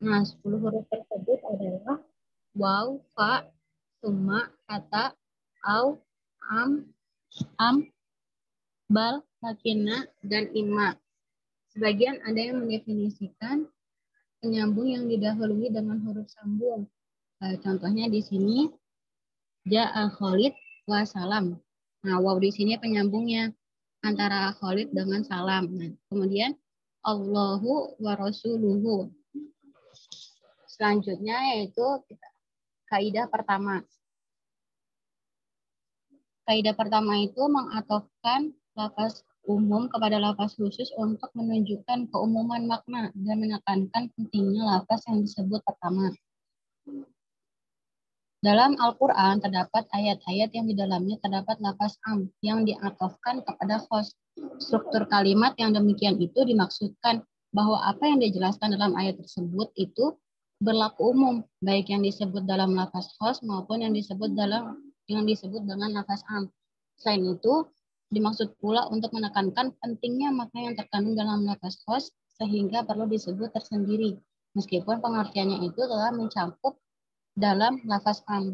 Nah, 10 huruf tersebut adalah waw, fa, summa, kata, au, am, bal, sakina, dan ima. Sebagian ada yang mendefinisikan penyambung yang didahului dengan huruf sambung. Contohnya di sini ja'a Khalid wa salam. Nah, waw di sini penyambungnya antara Khalid dengan salam. Nah, kemudian Allahu wa rasuluhu. Selanjutnya yaitu kaidah pertama. Kaidah pertama itu mengatofkan lafaz umum kepada lafaz khusus untuk menunjukkan keumuman makna dan menekankan pentingnya lafaz yang disebut pertama. Dalam Al-Quran terdapat ayat-ayat yang di dalamnya terdapat lafaz am yang diatofkan kepada khos. Struktur kalimat yang demikian itu dimaksudkan bahwa apa yang dijelaskan dalam ayat tersebut itu berlaku umum, baik yang disebut dalam lafaz khos maupun yang disebut dengan lafaz am. Selain itu, dimaksud pula untuk menekankan pentingnya makna yang terkandung dalam lafaz khos sehingga perlu disebut tersendiri, meskipun pengertiannya itu telah mencakup dalam lafaz am.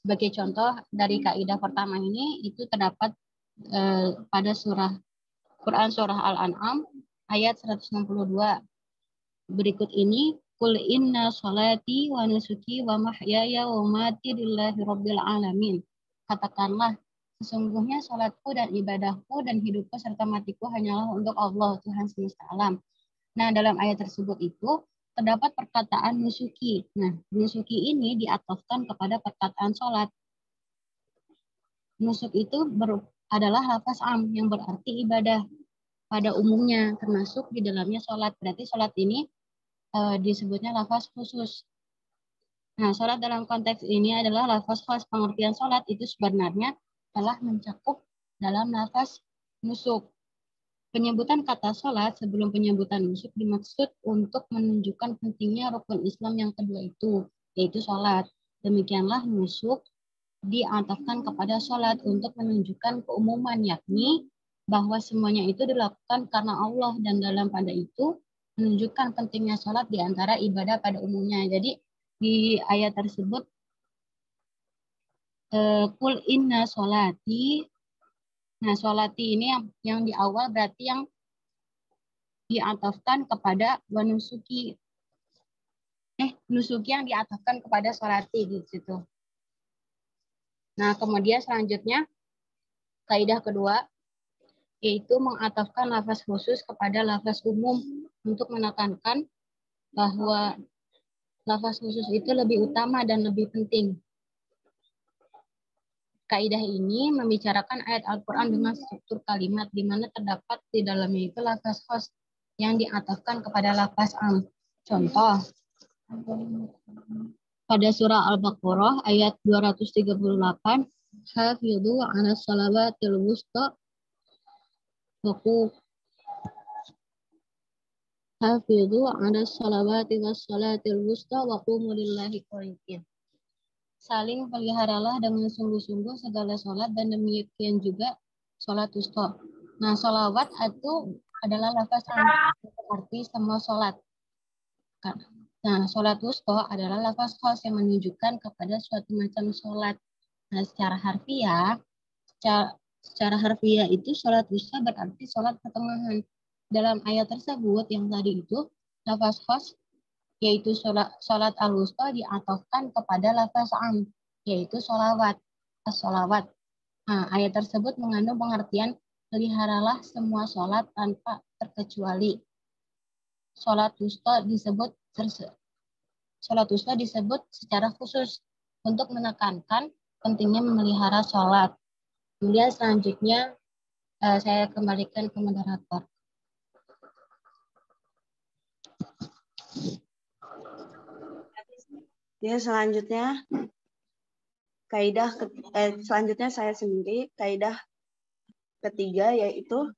Sebagai contoh dari kaidah pertama ini itu terdapat pada Quran surah Al-An'am ayat 162. Berikut ini, Qul inna sholati wa nusuki wa mahyaya wa mamati lillahi rabbil alamin. Katakanlah, sesungguhnya salatku dan ibadahku dan hidupku serta matiku hanyalah untuk Allah, Tuhan semesta alam. Nah, dalam ayat tersebut itu terdapat perkataan nusuki. Nah, nusuki ini diatofkan kepada perkataan sholat. Nusuk itu adalah lafaz am yang berarti ibadah pada umumnya, termasuk di dalamnya sholat. Berarti sholat ini disebutnya lafaz khusus. Nah, sholat dalam konteks ini adalah lafaz khas. Pengertian sholat itu sebenarnya telah mencakup dalam lafaz nusuk. Penyebutan kata sholat sebelum penyebutan nusuk dimaksud untuk menunjukkan pentingnya rukun Islam yang kedua itu, yaitu sholat. Demikianlah nusuk diatafkan kepada sholat untuk menunjukkan keumuman, yakni bahwa semuanya itu dilakukan karena Allah, dan dalam pada itu menunjukkan pentingnya sholat di antara ibadah pada umumnya. Jadi di ayat tersebut Qul inna sholati. Nah, sholati ini yang di awal berarti yang diatafkan kepada wanusuki. Nusuki yang diatafkan kepada sholati gitu. Nah, kemudian selanjutnya kaidah kedua yaitu mengatafkan lafaz khusus kepada lafaz umum untuk menekankan bahwa lafaz khusus itu lebih utama dan lebih penting. Kaidah ini membicarakan ayat Al-Quran dengan struktur kalimat di mana terdapat di dalamnya itu lafaz khas yang diatafkan kepada lafaz am. Contoh, pada surah Al-Baqarah ayat 238, hafidhu 'ala shalawatil wusta hafidhu 'ala shalawati was salatil wusta wa qumu lillahi qanitin. Saling peliharalah dengan sungguh-sungguh segala sholat dan demikian juga sholat wusta. Nah, sholawat itu adalah lafaz yang berarti semua sholat. Nah, sholat wusta adalah lafaz khas yang menunjukkan kepada suatu macam sholat. Nah, secara harfiah itu sholat wusta berarti sholat pertengahan. Dalam ayat tersebut yang tadi itu lafaz khas yaitu sholat al-wusta diatofkan kepada lafaz am, yaitu sholawat, as-sholawat. Nah, ayat tersebut mengandung pengertian peliharalah semua sholat tanpa terkecuali. Sholat wusta disebut secara khusus untuk menekankan pentingnya memelihara sholat. Kemudian selanjutnya saya kembalikan ke moderator. Ya, selanjutnya selanjutnya saya sendiri, kaidah ketiga yaitu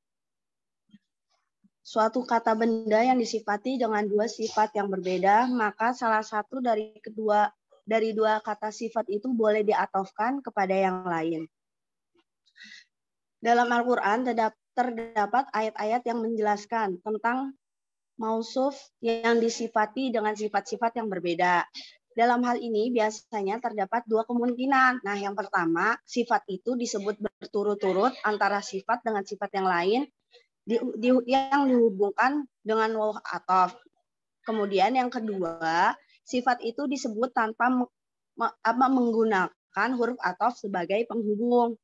suatu kata benda yang disifati dengan dua sifat yang berbeda, maka salah satu dari dua kata sifat itu boleh diatofkan kepada yang lain. Dalam Al-Quran terdapat ayat-ayat yang menjelaskan tentang mausuf yang disifati dengan sifat-sifat yang berbeda. Dalam hal ini biasanya terdapat dua kemungkinan. Nah, yang pertama, sifat itu disebut berturut-turut antara sifat dengan sifat yang lain yang dihubungkan dengan waw ataf. Kemudian yang kedua, sifat itu disebut tanpa menggunakan huruf ataf sebagai penghubung.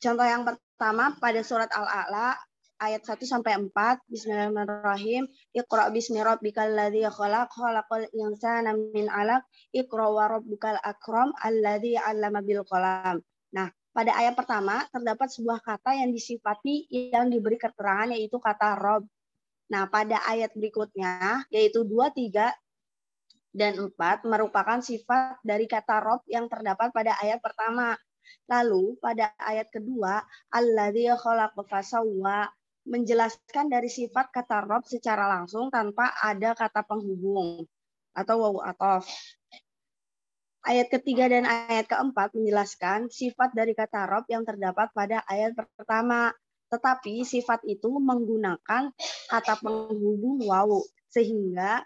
Contoh yang pertama pada surat Al-A'la ayat 1 sampai 4. Bismillahirrahmanirrahim. Iqra bismi rabbikal ladzi khalaq, khalaqal insana min 'alaq, iqra wa rabbukal akram alladzi 'allama bil qalam. Nah, pada ayat pertama terdapat sebuah kata yang disifati yang diberi keterangan yaitu kata Rob. Nah, pada ayat berikutnya yaitu 2, 3 dan 4 merupakan sifat dari kata Rob yang terdapat pada ayat pertama. Lalu pada ayat kedua, alladzi khalaqa fasawwa menjelaskan dari sifat kata Rob secara langsung tanpa ada kata penghubung atau waw ataf. Ayat ketiga dan ayat keempat menjelaskan sifat dari kata Rob yang terdapat pada ayat pertama. Tetapi sifat itu menggunakan kata penghubung waw sehingga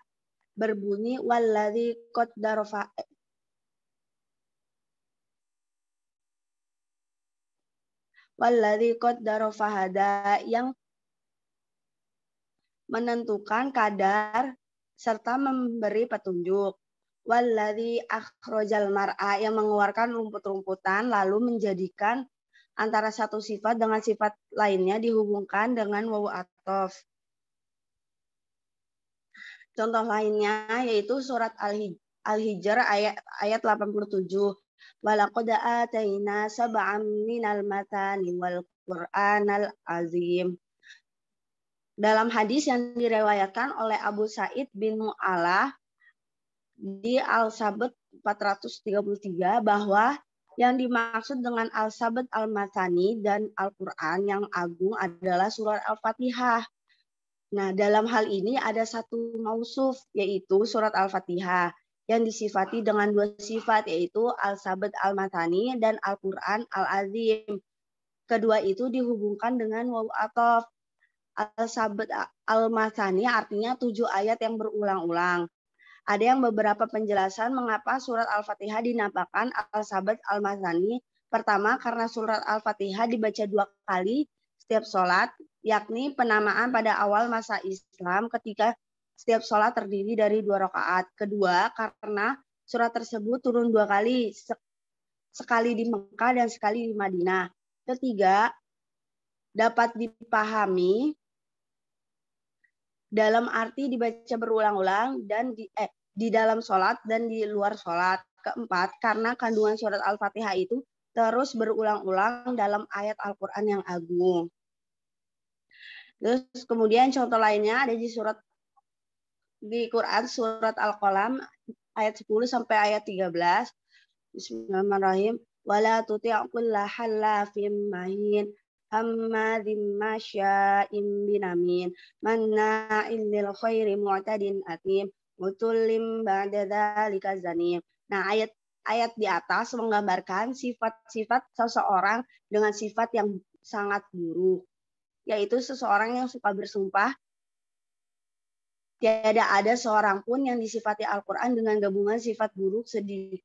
berbunyi walladzi qaddara walladzi qaddara fahada yang menentukan kadar serta memberi petunjuk. Walladzi akhrajal mar'a yang mengeluarkan rumput-rumputan lalu menjadikan antara satu sifat dengan sifat lainnya dihubungkan dengan waw ataf. Contoh lainnya yaitu surat Al-Hijr ayat 87. Walaqad atayna sab'an minal matani wal Qur'anal azim. Dalam hadis yang diriwayatkan oleh Abu Sa'id bin Mu'allah di Al-Sabt 433 bahwa yang dimaksud dengan Al-Sabt Al-Matani dan Al-Quran yang agung adalah surat Al-Fatihah. Nah, dalam hal ini ada satu mausuf yaitu surat Al-Fatihah yang disifati dengan dua sifat yaitu Al-Sabt Al-Matani dan Al-Quran Al-Azim. Kedua itu dihubungkan dengan waw ataf. Al-Sabt Al-Matani artinya 7 ayat yang berulang-ulang. Ada yang beberapa penjelasan mengapa surat Al-Fatihah dinamakan Al-Sabt Al-Matani. Pertama, karena surat Al-Fatihah dibaca 2 kali setiap sholat, yakni penamaan pada awal masa Islam ketika setiap sholat terdiri dari 2 rakaat. Kedua, karena surat tersebut turun 2 kali, sekali di Mekah dan sekali di Madinah. Ketiga, dapat dipahami dalam arti dibaca berulang-ulang dan di dalam sholat dan di luar sholat. Keempat, karena kandungan surat Al-Fatihah itu terus berulang-ulang dalam ayat Al-Quran yang agung. Terus kemudian contoh lainnya ada di Quran surat Al-Qalam ayat 10 sampai ayat 13. Bismillahirrahmanirrahim. Wala tuti' kulla hallafin mahin hammadzim masya'im binamin manna'il lil khairi mu'tadin atim mutullim ba'da dzalika zanim. Nah, ayat di atas menggambarkan sifat-sifat seseorang dengan sifat yang sangat buruk, yaitu seseorang yang suka bersumpah. Tiada ada seorang pun yang disifati Al-Quran dengan gabungan sifat buruk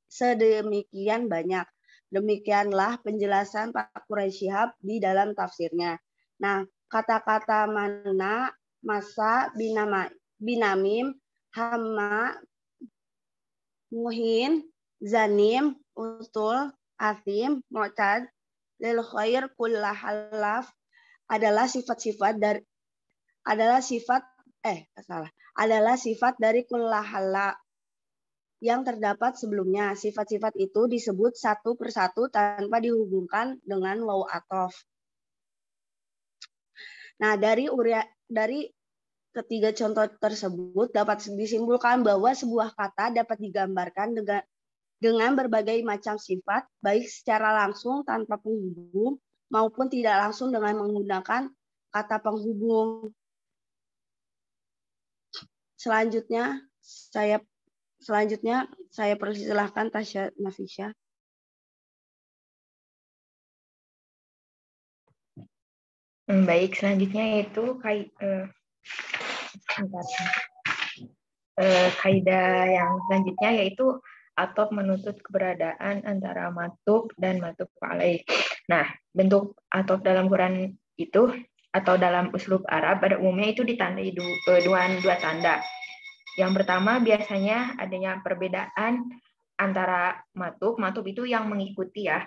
sedemikian banyak. Demikianlah penjelasan Pak Quraisy Shihab di dalam tafsirnya. Nah, kata-kata mana, masa, binamim, hamma, muhin, zanim, utul, atim, mu'tad, lil khair, kullahalaf adalah sifat-sifat dari adalah sifat dari kullahalla yang terdapat sebelumnya. Sifat-sifat itu disebut satu persatu tanpa dihubungkan dengan waw ataf. Nah, dari ketiga contoh tersebut dapat disimpulkan bahwa sebuah kata dapat digambarkan dengan berbagai macam sifat, baik secara langsung tanpa penghubung maupun tidak langsung dengan menggunakan kata penghubung. Selanjutnya saya persilahkan Tasya Nafisya. Baik, selanjutnya yaitu Kaidah yang selanjutnya yaitu atop menuntut keberadaan antara matuf dan matuf alaih. Nah, bentuk atop dalam Quran itu atau dalam uslub Arab pada umumnya itu ditandai dua tanda. Yang pertama biasanya adanya perbedaan antara matuf itu yang mengikuti ya.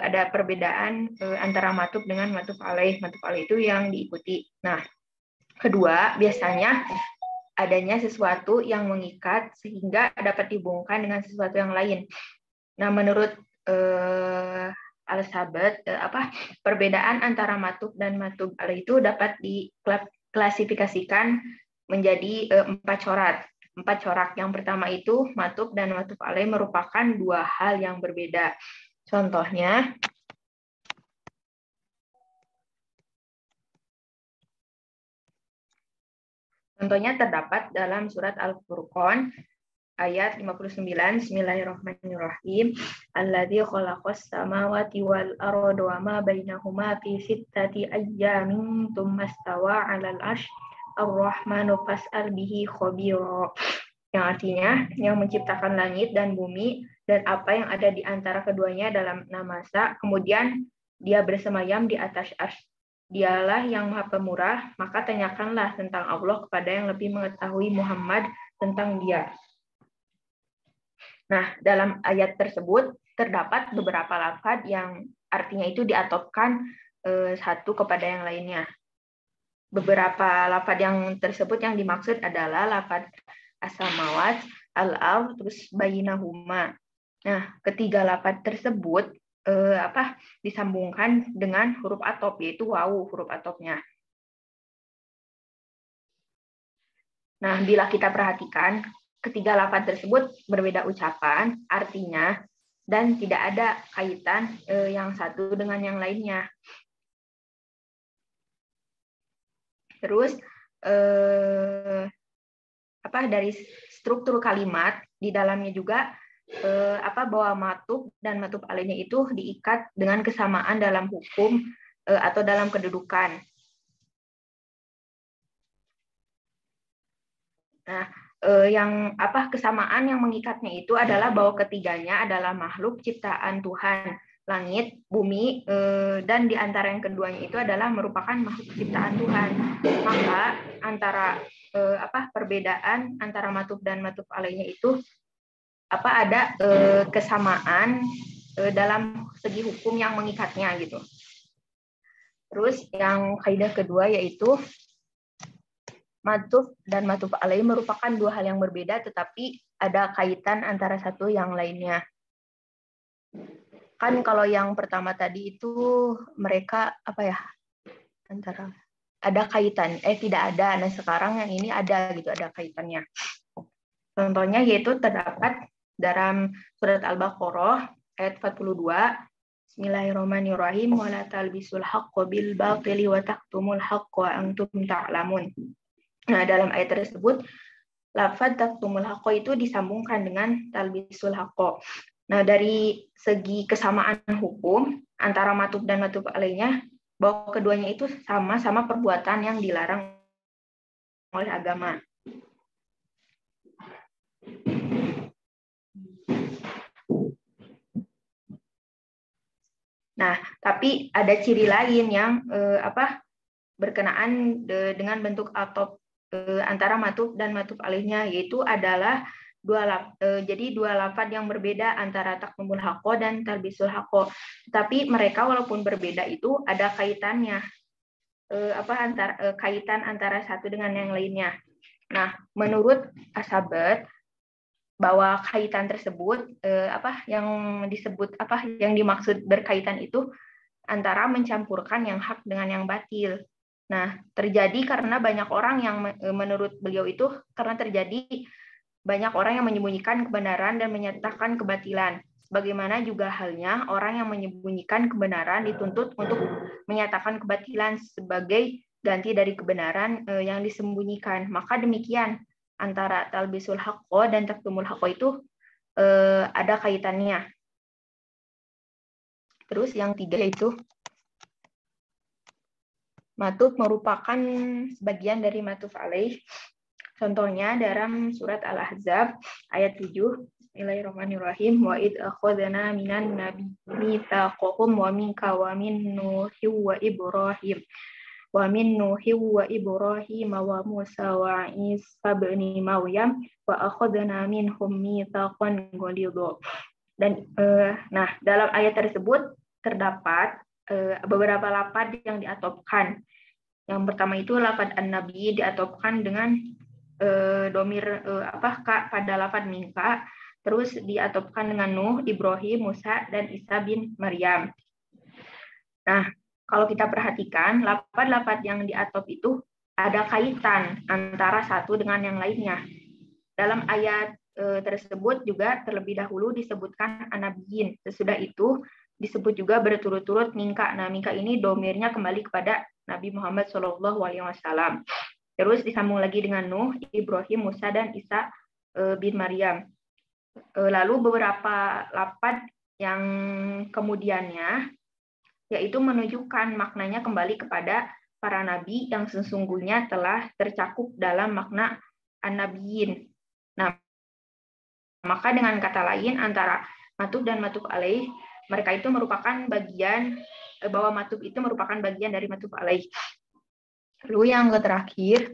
Ada perbedaan antara matuf dengan matuf alaih itu yang diikuti. Nah, kedua biasanya adanya sesuatu yang mengikat sehingga dapat dihubungkan dengan sesuatu yang lain. Nah, menurut Al-Sabat, perbedaan antara matub dan matub alaih itu dapat diklasifikasikan menjadi 4 corak. 4 corak. Yang pertama itu matub dan matub alaih merupakan dua hal yang berbeda. Contohnya, terdapat dalam surat Al-Furqan ayat 59, Bismillahirrahmanirrahim. Alladzi khalaqas samawati wal arda wa ma bainahuma fi sittati ayyamin tsumma stawa 'alal 'arsy ar-rahmanu fas'al bihi khabira. Yang artinya, yang menciptakan langit dan bumi dan apa yang ada di antara keduanya dalam 6 masa, kemudian dia bersemayam di atas arsy. Dialah yang Maha Pemurah, maka tanyakanlah tentang Allah kepada yang lebih mengetahui Muhammad tentang dia. Nah, dalam ayat tersebut terdapat beberapa lafaz yang artinya itu diatopkan satu kepada yang lainnya. Beberapa lafaz yang tersebut yang dimaksud adalah lafaz as-samawat, al-ard, terus bainahuma. Nah, ketiga lafaz tersebut disambungkan dengan huruf atop, yaitu wawu huruf atopnya. Nah, bila kita perhatikan, ketiga lafaz tersebut berbeda ucapan, artinya, dan tidak ada kaitan yang satu dengan yang lainnya. Terus, dari struktur kalimat di dalamnya juga bahwa matub dan matub alaihnya itu diikat dengan kesamaan dalam hukum atau dalam kedudukan. Nah, kesamaan yang mengikatnya itu adalah bahwa ketiganya adalah makhluk ciptaan Tuhan, langit, bumi, dan di antara yang keduanya itu adalah merupakan makhluk ciptaan Tuhan. Maka antara perbedaan antara matub dan matub alaihnya itu ada kesamaan dalam segi hukum yang mengikatnya gitu. Terus yang kaidah kedua yaitu matub dan matub alaih merupakan dua hal yang berbeda tetapi ada kaitan antara satu yang lainnya. Kan kalau yang pertama tadi itu mereka antara ada kaitan, tidak ada. Nah, sekarang yang ini ada gitu, ada kaitannya. Contohnya yaitu terdapat dalam surat Al-Baqarah ayat 42, Bismillahirrahmanirrahim, wa la talbisul haqqo bil batili wa taqtumul haqqo wa antum ta'lamun. Nah, dalam ayat tersebut lafaz taqtumul haqqo itu disambungkan dengan talbisul haqqo. Nah, dari segi kesamaan hukum antara matub dan matub alaihnya, bahwa keduanya itu sama-sama perbuatan yang dilarang oleh agama. Nah, tapi ada ciri lain yang berkenaan dengan bentuk atop antara matub dan matub alaihnya, yaitu adalah dua lafaz yang berbeda antara taqtumul haqqo dan talbisul haqqo. Tapi mereka walaupun berbeda itu ada kaitannya, kaitan antara satu dengan yang lainnya. Nah, menurut As-Sabat, bahwa kaitan tersebut yang dimaksud berkaitan itu antara mencampurkan yang hak dengan yang batil. Nah, terjadi karena banyak orang yang menurut beliau itu karena terjadi banyak orang yang menyembunyikan kebenaran dan menyatakan kebatilan. Bagaimana juga halnya orang yang menyembunyikan kebenaran dituntut untuk menyatakan kebatilan sebagai ganti dari kebenaran yang disembunyikan. Maka demikian antara talbisul haqqo dan taqtumul haqqo itu ada kaitannya. Terus yang tiga yaitu matuf merupakan sebagian dari matuf alaih. Contohnya dalam surat Al-Ahzab ayat 7. Bismillahirrahmanirrahim. Wa id akhadna minan nabiyyin mitsaqahum wa minka wa min Nuhin wa Ibrahim. Wa min Nuhin wa Ibrahim wa Musa wa Isa bin Maryam wa akhadna minhum mitsaqan ghalidha. Dan nah, dalam ayat tersebut terdapat beberapa lafaz yang diatofkan. Yang pertama itu lafaz an-nabi diatofkan dengan domir pada lafaz minka, terus diatofkan dengan Nuh, Ibrahim, Musa, dan Isa bin Maryam. Nah, kalau kita perhatikan, lafaz-lafaz yang diatof itu ada kaitan antara satu dengan yang lainnya. Dalam ayat tersebut juga terlebih dahulu disebutkan an-nabiyyin. Sesudah itu disebut juga berturut-turut minka. Nah, minka ini domirnya kembali kepada Nabi Muhammad SAW. Terus disambung lagi dengan Nuh, Ibrahim, Musa, dan Isa bin Maryam. Lalu beberapa lafaz yang kemudiannya yaitu menunjukkan maknanya kembali kepada para nabi yang sesungguhnya telah tercakup dalam makna an-nabiyyin. Nah, maka dengan kata lain antara matuf dan matuf alaih, mereka itu merupakan bagian, bahwa matuf itu merupakan bagian dari matuf alaih. Lalu yang terakhir,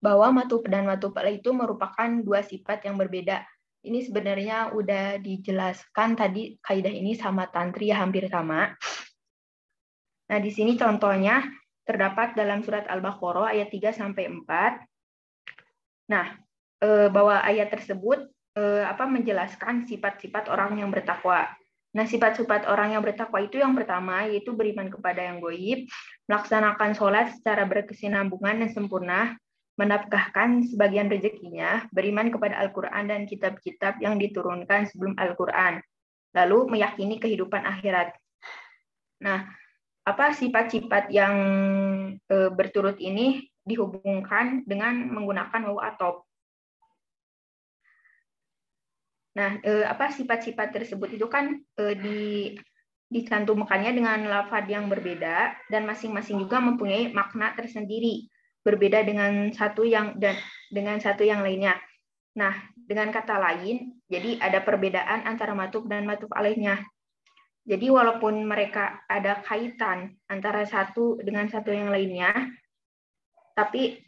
bahwa matuf dan matuf alaih itu merupakan dua sifat yang berbeda. Ini sebenarnya udah dijelaskan tadi, kaidah ini sama tantri ya, hampir sama. Nah, di sini contohnya terdapat dalam surat Al-Baqarah ayat 3-4. Nah, bahwa ayat tersebut menjelaskan sifat-sifat orang yang bertakwa. Nah, sifat-sifat orang yang bertakwa itu yang pertama yaitu beriman kepada yang gaib, melaksanakan sholat secara berkesinambungan dan sempurna, menafkahkan sebagian rezekinya, beriman kepada Al-Quran dan kitab-kitab yang diturunkan sebelum Al-Quran, lalu meyakini kehidupan akhirat. Nah, sifat-sifat yang berturut ini dihubungkan dengan menggunakan wawu atop. Nah, sifat-sifat tersebut itu kan dicantumkannya dengan lafaz yang berbeda dan masing-masing juga mempunyai makna tersendiri, berbeda dengan satu yang lainnya. Nah, dengan kata lain, jadi ada perbedaan antara matuf dan matuf alaihnya. Jadi walaupun mereka ada kaitan antara satu dengan satu yang lainnya, tapi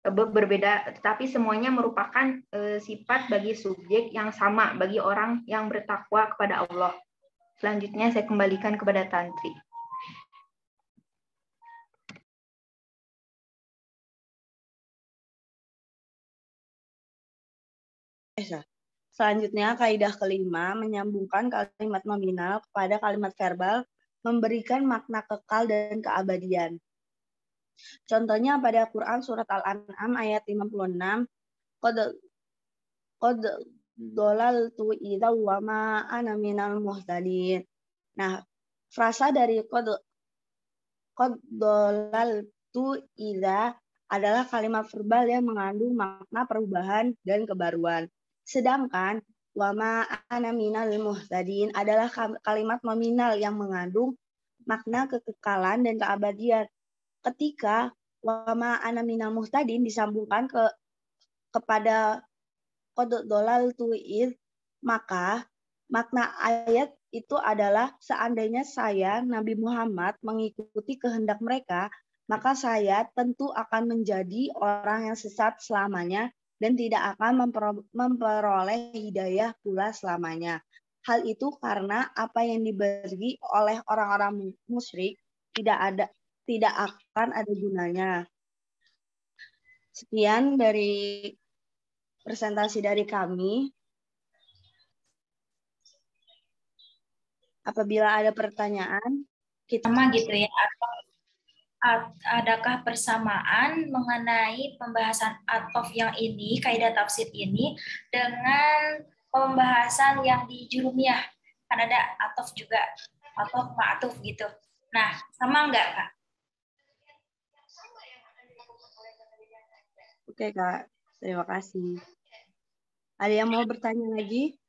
berbeda, tetapi semuanya merupakan sifat bagi subjek yang sama bagi orang yang bertakwa kepada Allah. Selanjutnya saya kembalikan kepada Tantri. Selanjutnya, kaidah kelima, menyambungkan kalimat nominal kepada kalimat verbal, memberikan makna kekal dan keabadian. Contohnya pada Quran Surat Al-An'am ayat 56, Qad dolaltu idza wa ma ana minal muhtadin. Nah, frasa dari qad dolaltu idza adalah kalimat verbal yang mengandung makna perubahan dan kebaruan. Sedangkan wa ma ana minal muhtadin adalah kalimat nominal yang mengandung makna kekekalan dan keabadian. Ketika wa ma ana minal muhtadin disambungkan kepada qad dolaltu id, maka makna ayat itu adalah seandainya saya Nabi Muhammad mengikuti kehendak mereka, maka saya tentu akan menjadi orang yang sesat selamanya dan tidak akan memperoleh hidayah pula selamanya. Hal itu karena apa yang diberi oleh orang-orang musyrik tidak akan ada gunanya. Sekian dari presentasi dari kami. Apabila ada pertanyaan, kita sama gitu ya, atau adakah persamaan mengenai pembahasan atof yang ini, kaidah tafsir ini dengan pembahasan yang di Jurumiyah? Kan ada atof juga, atof ma'atuf gitu. Nah, sama enggak, Kak? Oke, Kak. Terima kasih. Ada yang mau bertanya lagi?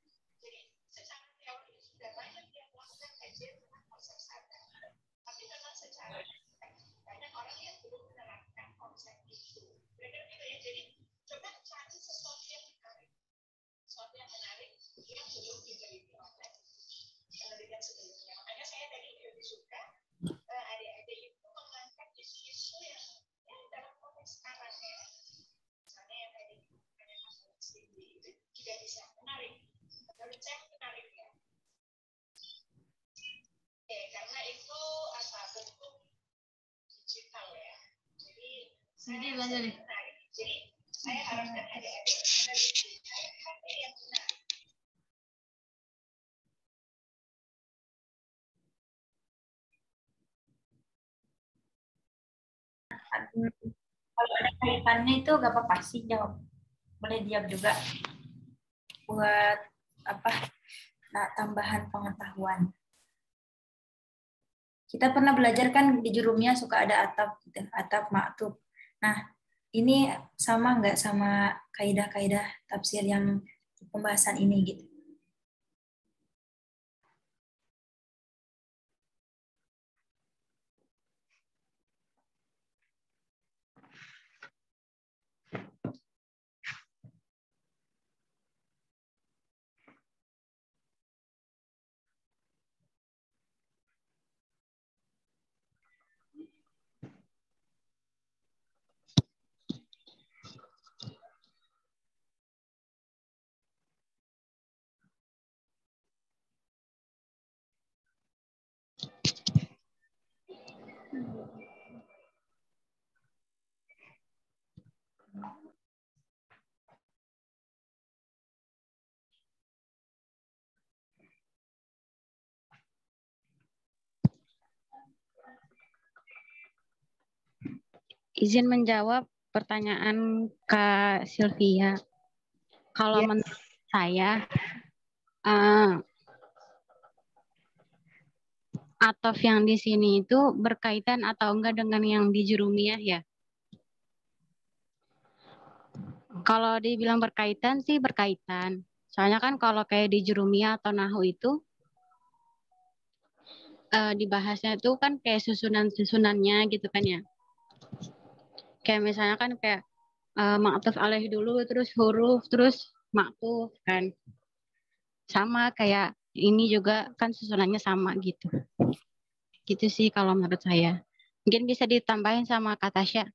Jadi belajar deh. Kalau ada kaitannya itu gak apa-apa sih jawab. Boleh diam juga buat apa? Nah, tambahan pengetahuan. Kita pernah belajar kan di jurumnya suka ada atap, gitu, atap maktub. Nah, ini sama nggak sama kaidah-kaidah tafsir yang pembahasan ini gitu? Izin menjawab pertanyaan Kak Sylvia. Kalau Yes. menurut saya, atof yang di sini itu berkaitan atau enggak dengan yang di jurumiyah ya? Kalau dibilang berkaitan sih berkaitan. Soalnya kan kalau kayak di jurumiyah atau nahu itu dibahasnya itu kan kayak susunan-susunannya gitu kan ya. Kayak misalnya kan kayak ma'tuf alaih dulu, terus huruf, terus ma'tuf kan. Sama kayak ini juga kan susunannya sama gitu. Gitu sih kalau menurut saya. Mungkin bisa ditambahin sama Kak Tasya.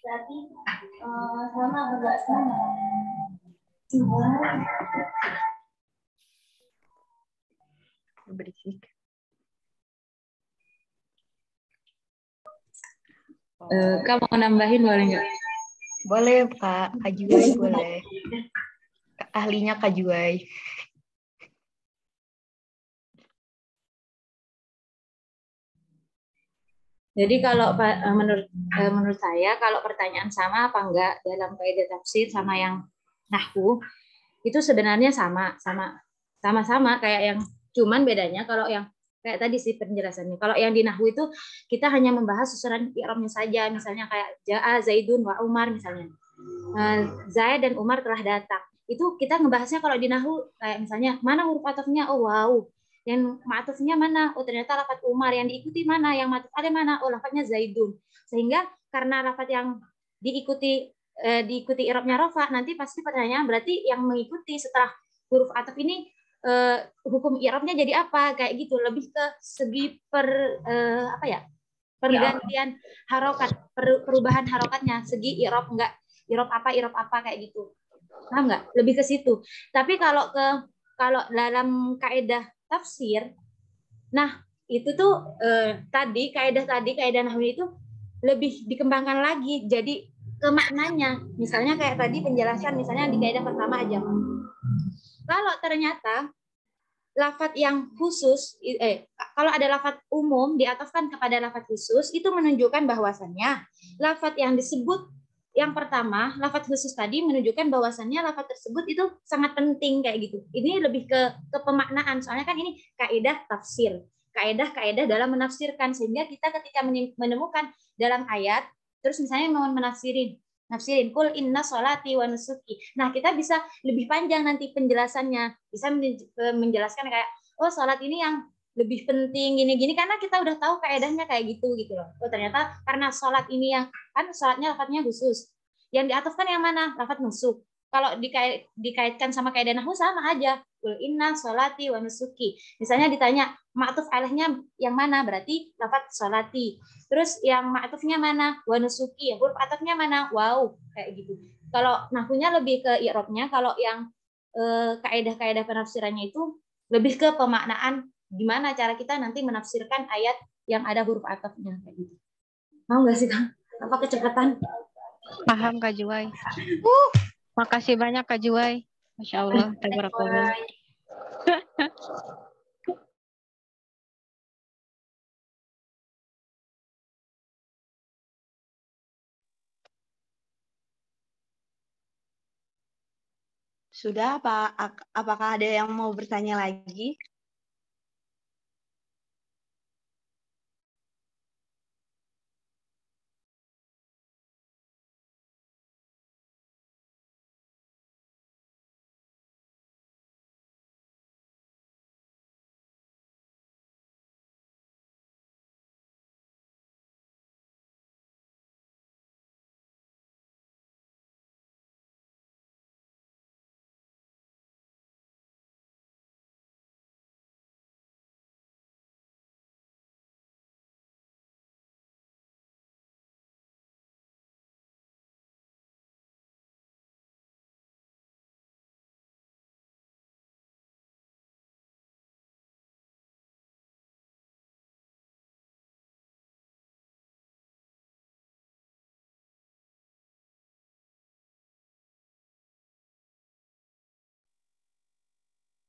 Jadi sama enggak sama? Berisik. Kak mau nambahin boleh nggak? Boleh Pak, Kak Juwai boleh. Ahlinya Kak Juwai. Jadi kalau menurut saya kalau pertanyaan sama apa enggak dalam kaidah tafsir sama yang nahwu itu sebenarnya sama kayak yang cuman bedanya kalau yang kayak tadi sih penjelasannya. Kalau yang di nahwu itu kita hanya membahas susunan i'rabnya saja, misalnya kayak jaa Zaidun wa Umar misalnya. Zaid dan Umar telah datang. Itu kita ngebahasnya kalau di nahwu kayak misalnya mana huruf atofnya? Oh wow. Yang ma'tufnya mana? Oh ternyata lafaz Umar. Yang diikuti mana? Yang ma'tuf ada mana? Oh lafaznya Zaidun. Sehingga karena lafaz yang diikuti i'rabnya rafa, nanti pasti pertanyaan berarti yang mengikuti setelah huruf ataf ini hukum i'rabnya jadi apa? Kayak gitu. Lebih ke segi pergantian harokat, perubahan harokatnya, segi i'rab enggak i'rab apa kayak gitu. Paham nggak? Lebih ke situ. Tapi kalau dalam kaidah tafsir, nah itu tuh kaidah nahwu itu lebih dikembangkan lagi. Jadi ke maknanya, misalnya kayak tadi penjelasan, misalnya di kaidah pertama aja. Kalau ternyata lafadz yang khusus, kalau ada lafadz umum diatofkan kepada lafadz khusus, itu menunjukkan bahwasannya lafadz yang disebut yang pertama, lafadz khusus tadi menunjukkan bahwasannya lafadz tersebut itu sangat penting kayak gitu. Ini lebih ke pemaknaan. Soalnya kan ini kaidah tafsir, kaidah dalam menafsirkan, sehingga kita ketika menemukan dalam ayat, terus misalnya mau nafsirin kul inna sholati wa nusuki. Nah, kita bisa lebih panjang nanti penjelasannya. Bisa menjelaskan kayak, oh sholat ini yang lebih penting gini-gini karena kita udah tahu kaidahnya kayak gitu loh. Oh ternyata karena sholat ini yang kan sholatnya lafadznya khusus. Yang diatofkan yang mana? Lafadz nusuk. kalau dikaitkan sama kaidah nahwu sama aja. Qul inna sholati wa nusuki. Misalnya ditanya ma'tuf alaihnya yang mana, berarti lafaz sholati. Terus yang ma'tufnya mana? Wa nusuki. Huruf atofnya mana? Wow, kayak gitu. Kalau nahwunya lebih ke i'rabnya, kalau yang kaidah-kaidah penafsirannya itu lebih ke pemaknaan gimana cara kita nanti menafsirkan ayat yang ada huruf atofnya kayak gitu. Mau nggak sih Kang? Apa kecepatan? Paham Kak Juwai. Makasih banyak Kak Juwai. Masya Allah. Tabarakallah. Sudah apakah ada yang mau bertanya lagi?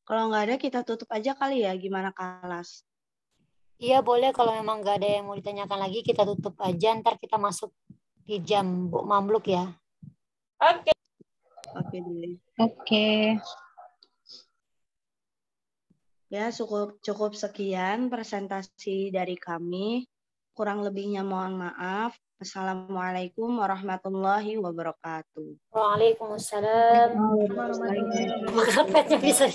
Kalau nggak ada, kita tutup aja kali ya. Gimana Kalas? Iya boleh, kalau memang nggak ada yang mau ditanyakan lagi, kita tutup aja. Ntar kita masuk di jam Bu Mamluk ya. Oke. Oke deh. Oke. Ya, cukup sekian presentasi dari kami. Kurang lebihnya mohon maaf. Assalamualaikum warahmatullahi wabarakatuh. Waalaikumsalam. Warahmatullahi wabarakatuh. Kenapa bisa